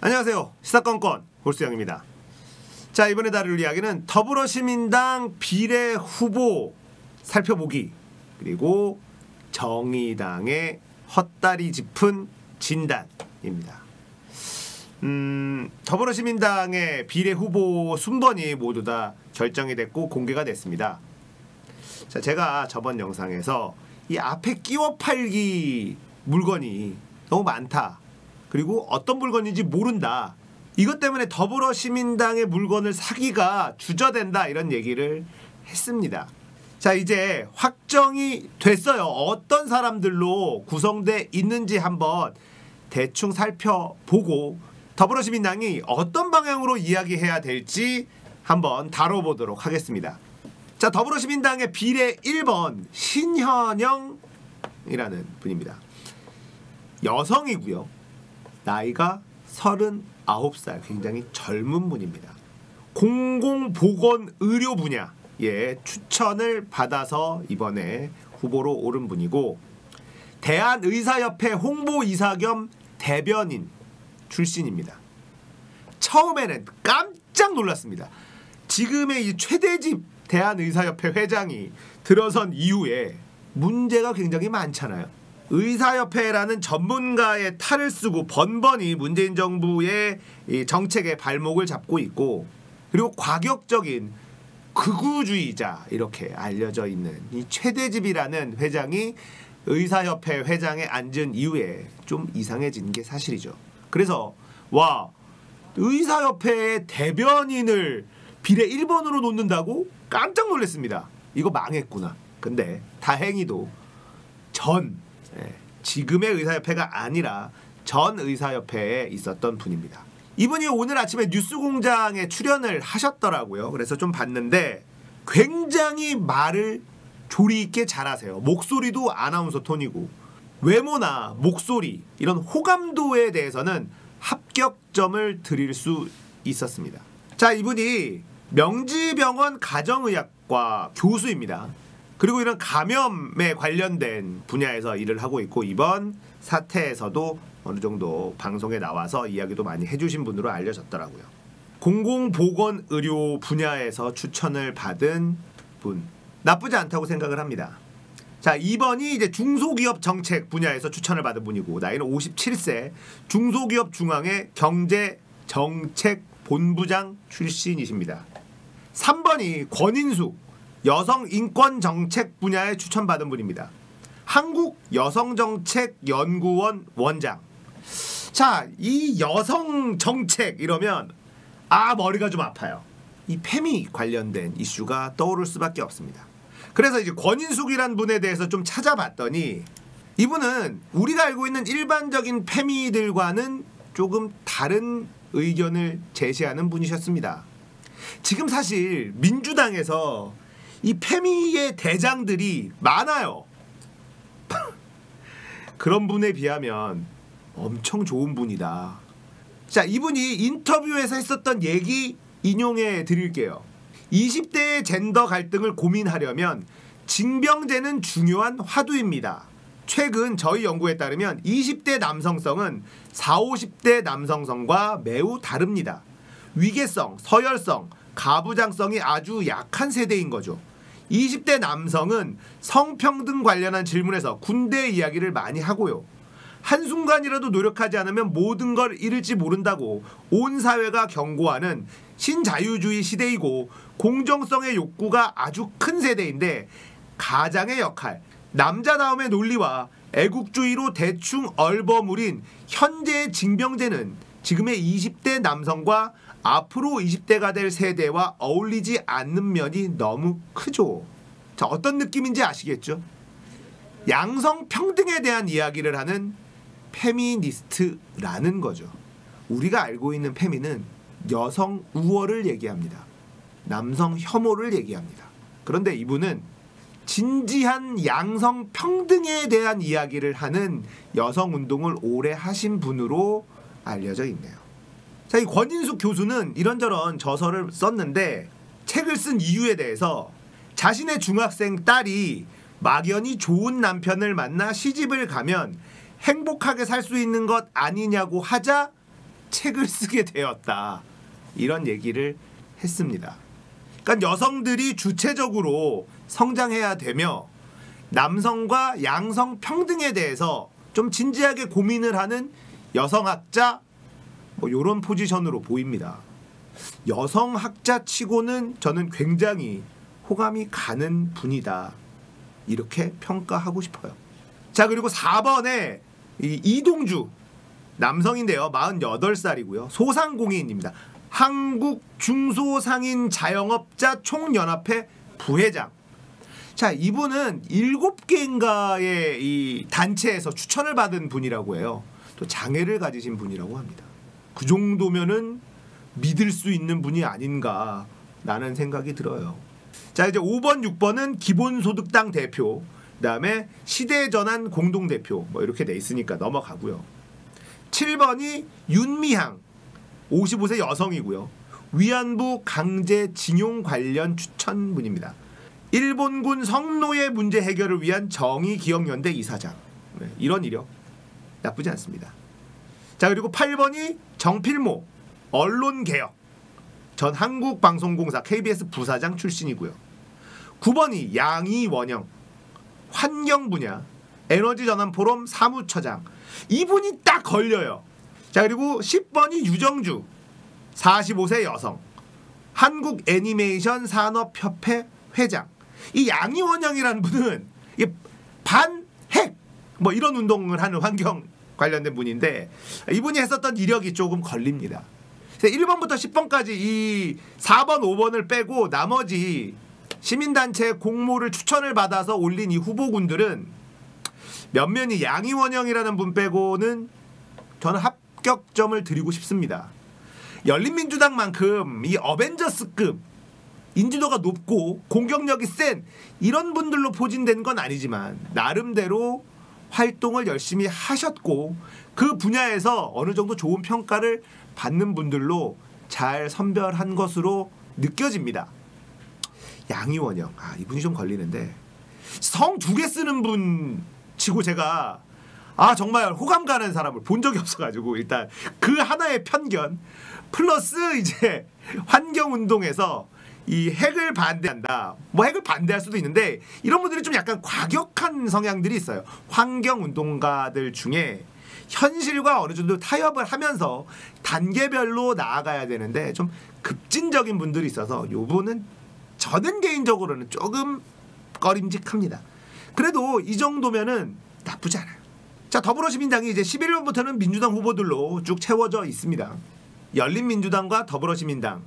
안녕하세요. 시사건건 골수영입니다. 자, 이번에 다룰 이야기는 더불어시민당 비례 후보 살펴보기, 그리고 정의당의 헛다리 짚은 진단입니다. 더불어시민당의 비례 후보 순번이 모두 다 결정이 됐고 공개가 됐습니다. 자, 제가 저번 영상에서 이 앞에 끼워 팔기 물건이 너무 많다, 그리고 어떤 물건인지 모른다, 이것 때문에 더불어시민당의 물건을 사기가 주저된다, 이런 얘기를 했습니다. 자, 이제 확정이 됐어요. 어떤 사람들로 구성돼 있는지 한번 대충 살펴보고 더불어시민당이 어떤 방향으로 이야기해야 될지 한번 다뤄보도록 하겠습니다. 자, 더불어시민당의 비례 1번 신현영이라는 분입니다. 여성이고요. 나이가 39살, 굉장히 젊은 분입니다. 공공보건의료 분야에 추천을 받아서 이번에 후보로 오른 분이고, 대한의사협회 홍보이사 겸 대변인 출신입니다. 처음에는 깜짝 놀랐습니다. 지금의 이 최대집 대한의사협회 회장이 들어선 이후에 문제가 굉장히 많잖아요. 의사협회라는 전문가의 탈을 쓰고 번번이 문재인 정부의 이 정책의 발목을 잡고 있고, 그리고 과격적인 극우주의자 이렇게 알려져 있는 이 최대집이라는 회장이 의사협회 회장에 앉은 이후에 좀 이상해진 게 사실이죠. 그래서 와, 의사협회의 대변인을 비례 1번으로 놓는다고 깜짝 놀랐습니다. 이거 망했구나. 근데 다행히도 지금의 의사협회가 아니라 전 의사협회에 있었던 분입니다. 이분이 오늘 아침에 뉴스공장에 출연을 하셨더라고요. 그래서 좀 봤는데 굉장히 말을 조리 있게 잘하세요. 목소리도 아나운서 톤이고, 외모나 목소리, 이런 호감도에 대해서는 합격점을 드릴 수 있었습니다. 자, 이분이 명지병원 가정의학과 교수입니다. 그리고 이런 감염에 관련된 분야에서 일을 하고 있고, 이번 사태에서도 어느 정도 방송에 나와서 이야기도 많이 해주신 분으로 알려졌더라고요. 공공보건의료 분야에서 추천을 받은 분, 나쁘지 않다고 생각을 합니다. 자, 2번이 이제 중소기업 정책 분야에서 추천을 받은 분이고, 나이는 57세, 중소기업 중앙회 경제정책본부장 출신이십니다. 3번이 권인숙, 여성인권정책 분야에 추천받은 분입니다. 한국여성정책연구원 원장. 자, 이 여성정책 이러면 머리가 좀 아파요. 이 페미 관련된 이슈가 떠오를 수밖에 없습니다. 그래서 이제 권인숙이란 분에 대해서 좀 찾아봤더니, 이분은 우리가 알고 있는 일반적인 페미들과는 조금 다른 의견을 제시하는 분이셨습니다. 지금 사실 민주당에서 이 페미의 대장들이 많아요. 그런 분에 비하면 엄청 좋은 분이다. 자, 이분이 인터뷰에서 했었던 얘기 인용해 드릴게요. 20대의 젠더 갈등을 고민하려면 징병제는 중요한 화두입니다. 최근 저희 연구에 따르면 20대 남성성은 40, 50대 남성성과 매우 다릅니다. 위계성, 서열성, 가부장성이 아주 약한 세대인 거죠. 20대 남성은 성평등 관련한 질문에서 군대 이야기를 많이 하고요. 한순간이라도 노력하지 않으면 모든 걸 잃을지 모른다고 온 사회가 경고하는 신자유주의 시대이고, 공정성의 욕구가 아주 큰 세대인데, 가장의 역할, 남자다움의 논리와 애국주의로 대충 얼버무린 현재의 징병제는 지금의 20대 남성과 앞으로 20대가 될 세대와 어울리지 않는 면이 너무 크죠. 자, 어떤 느낌인지 아시겠죠? 양성평등에 대한 이야기를 하는 페미니스트라는 거죠. 우리가 알고 있는 페미는 여성 우월을 얘기합니다. 남성 혐오를 얘기합니다. 그런데 이분은 진지한 양성평등에 대한 이야기를 하는 여성운동을 오래 하신 분으로 알려져 있네요. 자, 이 권인숙 교수는 이런저런 저서를 썼는데, 책을 쓴 이유에 대해서 자신의 중학생 딸이 막연히 좋은 남편을 만나 시집을 가면 행복하게 살 수 있는 것 아니냐고 하자 책을 쓰게 되었다. 이런 얘기를 했습니다. 그러니까 여성들이 주체적으로 성장해야 되며 남성과 양성 평등에 대해서 좀 진지하게 고민을 하는 여성학자 뭐 이런 포지션으로 보입니다. 여성학자 치고는 저는 굉장히 호감이 가는 분이다. 이렇게 평가하고 싶어요. 자, 그리고 4번에 이동주 남성인데요. 48살이고요. 소상공인입니다. 한국 중소상인 자영업자 총연합회 부회장. 자, 이분은 7개인가의 이 단체에서 추천을 받은 분이라고 해요. 또 장애를 가지신 분이라고 합니다. 그 정도면은 믿을 수 있는 분이 아닌가라는 생각이 들어요. 자, 이제 5번, 6번은 기본소득당 대표, 그다음에 시대전환 공동대표 뭐 이렇게 돼 있으니까 넘어가고요. 7번이 윤미향 55세 여성이고요. 위안부 강제징용 관련 추천분입니다. 일본군 성노예 문제 해결을 위한 정의기억연대 이사장. 네, 이런 이력 나쁘지 않습니다. 자, 그리고 8번이 정필모 언론개혁 전 한국방송공사 KBS 부사장 출신이고요. 9번이 양이원영 환경 분야 에너지전환포럼 사무처장. 이분이 딱 걸려요. 자, 그리고 10번이 유정주 45세 여성 한국애니메이션 산업협회 회장. 이 양이원영이라는 분은 반핵 뭐 이런 운동을 하는 환경 관련된 분인데 이분이 했었던 이력이 조금 걸립니다. 1번부터 10번까지 이 4번, 5번을 빼고 나머지 시민단체 공모를 추천을 받아서 올린 이 후보군들은 면면이 양이원영이라는 분 빼고는 저는 합격점을 드리고 싶습니다. 열린민주당만큼 이 어벤져스급 인지도가 높고 공격력이 센 이런 분들로 포진된 건 아니지만 나름대로 활동을 열심히 하셨고 그 분야에서 어느 정도 좋은 평가를 받는 분들로 잘 선별한 것으로 느껴집니다. 양이원영, 이분이 좀 걸리는데 성 2개 쓰는 분 치고 제가 정말 호감 가는 사람을 본 적이 없어가지고 일단 그 하나의 편견 플러스 이제 환경운동에서 이 핵을 반대한다. 뭐 핵을 반대할 수도 있는데 이런 분들이 좀 약간 과격한 성향들이 있어요. 환경운동가들 중에 현실과 어느 정도 타협을 하면서 단계별로 나아가야 되는데 좀 급진적인 분들이 있어서 요분은 저는 개인적으로는 조금 꺼림직합니다. 그래도 이 정도면은 나쁘지 않아요. 자, 더불어시민당이 이제 11번부터는 민주당 후보들로 쭉 채워져 있습니다. 열린민주당과 더불어시민당.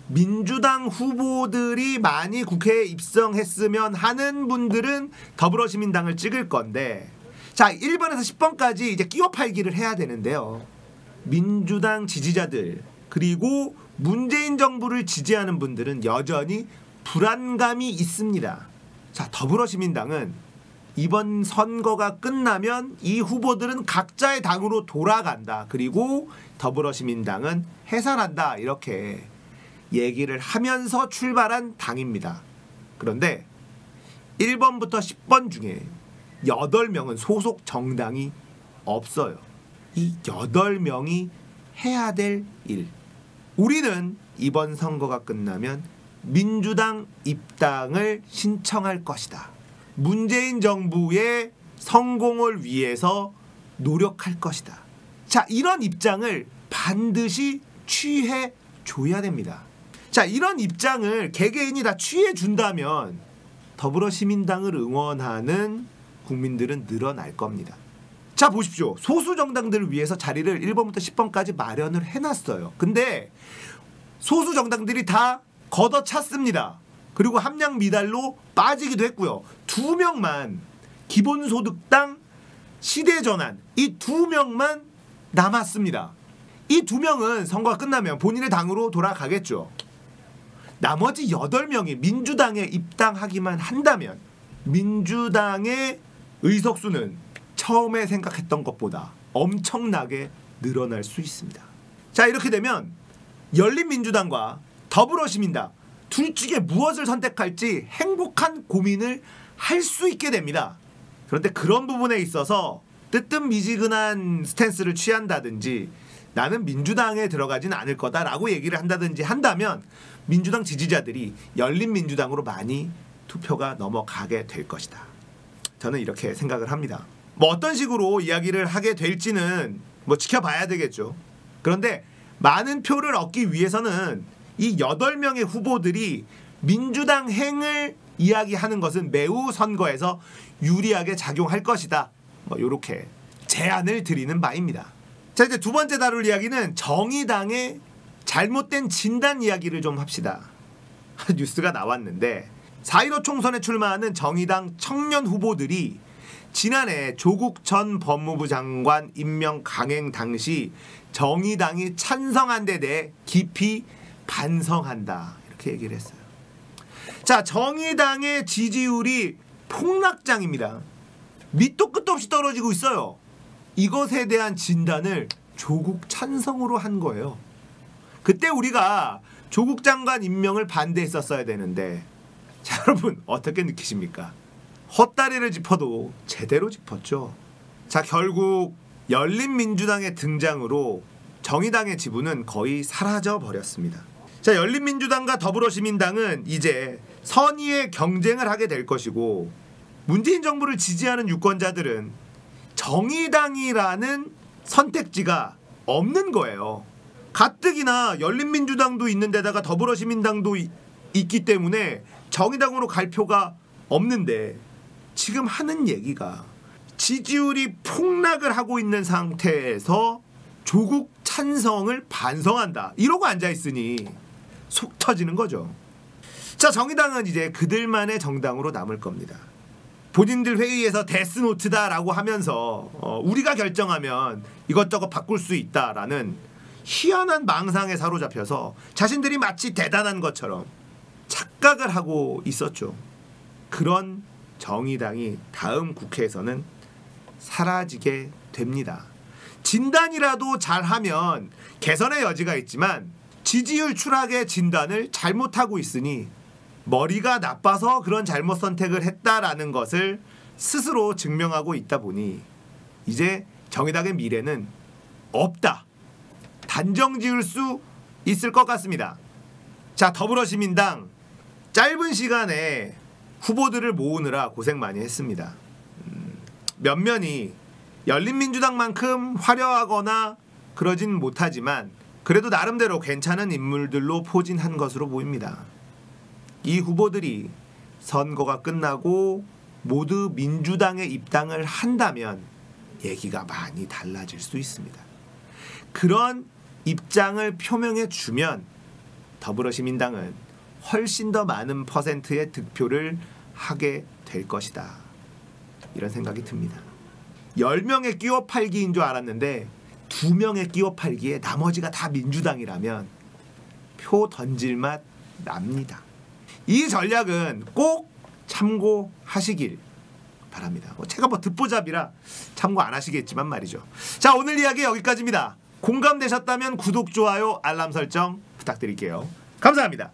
민주당 후보들이 많이 국회에 입성했으면 하는 분들은 더불어시민당을 찍을 건데 자, 1번에서 10번까지 이제 끼워 팔기를 해야 되는데요. 민주당 지지자들 그리고 문재인 정부를 지지하는 분들은 여전히 불안감이 있습니다. 자, 더불어시민당은 이번 선거가 끝나면 이 후보들은 각자의 당으로 돌아간다. 그리고 더불어시민당은 해산한다. 이렇게 얘기를 하면서 출발한 당입니다. 그런데 1번부터 10번 중에 8명은 소속 정당이 없어요. 이 8명이 해야 될 일. 우리는 이번 선거가 끝나면 민주당 입당을 신청할 것이다. 문재인 정부의 성공을 위해서 노력할 것이다. 자, 이런 입장을 반드시 취해 줘야 됩니다. 자, 이런 입장을 개개인이 다 취해 준다면 더불어시민당을 응원하는 국민들은 늘어날 겁니다. 자, 보십시오. 소수 정당들을 위해서 자리를 1번부터 10번까지 마련을 해놨어요. 근데 소수 정당들이 다 걷어찼습니다. 그리고 함량 미달로 빠지기도 했고요. 2명만 기본소득당 시대전환 이 2명만 남았습니다. 이 2명은 선거가 끝나면 본인의 당으로 돌아가겠죠. 나머지 8명이 민주당에 입당하기만 한다면 민주당의 의석수는 처음에 생각했던 것보다 엄청나게 늘어날 수 있습니다. 자, 이렇게 되면 열린민주당과 더불어시민당 둘 중에 무엇을 선택할지 행복한 고민을 할 수 있게 됩니다. 그런데 그런 부분에 있어서 뜨뜻미지근한 스탠스를 취한다든지 나는 민주당에 들어가진 않을 거다라고 얘기를 한다든지 한다면 민주당 지지자들이 열린민주당으로 많이 투표가 넘어가게 될 것이다. 저는 이렇게 생각을 합니다. 뭐 어떤 식으로 이야기를 하게 될지는 뭐 지켜봐야 되겠죠. 그런데 많은 표를 얻기 위해서는 이 8명의 후보들이 민주당 행을 이야기하는 것은 매우 선거에서 유리하게 작용할 것이다. 뭐 이렇게 제안을 드리는 바입니다. 자, 이제 두 번째 다룰 이야기는 정의당의 잘못된 진단 이야기를 좀 합시다. 뉴스가 나왔는데 4.15 총선에 출마하는 정의당 청년 후보들이 지난해 조국 전 법무부 장관 임명 강행 당시 정의당이 찬성한 데 대해 깊이 반성한다. 이렇게 얘기를 했어요. 자, 정의당의 지지율이 폭락장입니다. 밑도 끝도 없이 떨어지고 있어요. 이것에 대한 진단을 조국 찬성으로 한 거예요. 그때 우리가 조국 장관 임명을 반대했었어야 되는데, 자, 여러분 어떻게 느끼십니까? 헛다리를 짚어도 제대로 짚었죠. 자, 결국 열린민주당의 등장으로 정의당의 지분은 거의 사라져 버렸습니다. 자, 열린민주당과 더불어시민당은 이제 선의의 경쟁을 하게 될 것이고, 문재인 정부를 지지하는 유권자들은 정의당이라는 선택지가 없는 거예요. 가뜩이나 열린민주당도 있는 데다가 더불어시민당도 있기 때문에 정의당으로 갈 표가 없는데, 지금 하는 얘기가 지지율이 폭락을 하고 있는 상태에서 조국 찬성을 반성한다 이러고 앉아있으니 속 터지는 거죠. 자, 정의당은 이제 그들만의 정당으로 남을 겁니다. 본인들 회의에서 데스노트다라고 하면서 우리가 결정하면 이것저것 바꿀 수 있다라는 희한한 망상에 사로잡혀서 자신들이 마치 대단한 것처럼 착각을 하고 있었죠. 그런 정의당이 다음 국회에서는 사라지게 됩니다. 진단이라도 잘하면 개선의 여지가 있지만 지지율 추락의 진단을 잘못하고 있으니 머리가 나빠서 그런 잘못 선택을 했다라는 것을 스스로 증명하고 있다 보니 이제 정의당의 미래는 없다. 단정 지을 수 있을 것 같습니다. 자, 더불어시민당 짧은 시간에 후보들을 모으느라 고생 많이 했습니다. 면면이 열린민주당만큼 화려하거나 그러진 못하지만 그래도 나름대로 괜찮은 인물들로 포진한 것으로 보입니다. 이 후보들이 선거가 끝나고 모두 민주당에 입당을 한다면 얘기가 많이 달라질 수 있습니다. 그런 입장을 표명해 주면 더불어시민당은 훨씬 더 많은 퍼센트의 득표를 하게 될 것이다. 이런 생각이 듭니다. 10명의 끼워 팔기인 줄 알았는데 2명의 끼워 팔기에 나머지가 다 민주당이라면 표 던질 맛 납니다. 이 전략은 꼭 참고하시길 바랍니다. 제가 뭐 듣보잡이라 참고 안 하시겠지만 말이죠. 자, 오늘 이야기 여기까지입니다. 공감되셨다면 구독, 좋아요, 알람 설정 부탁드릴게요. 감사합니다.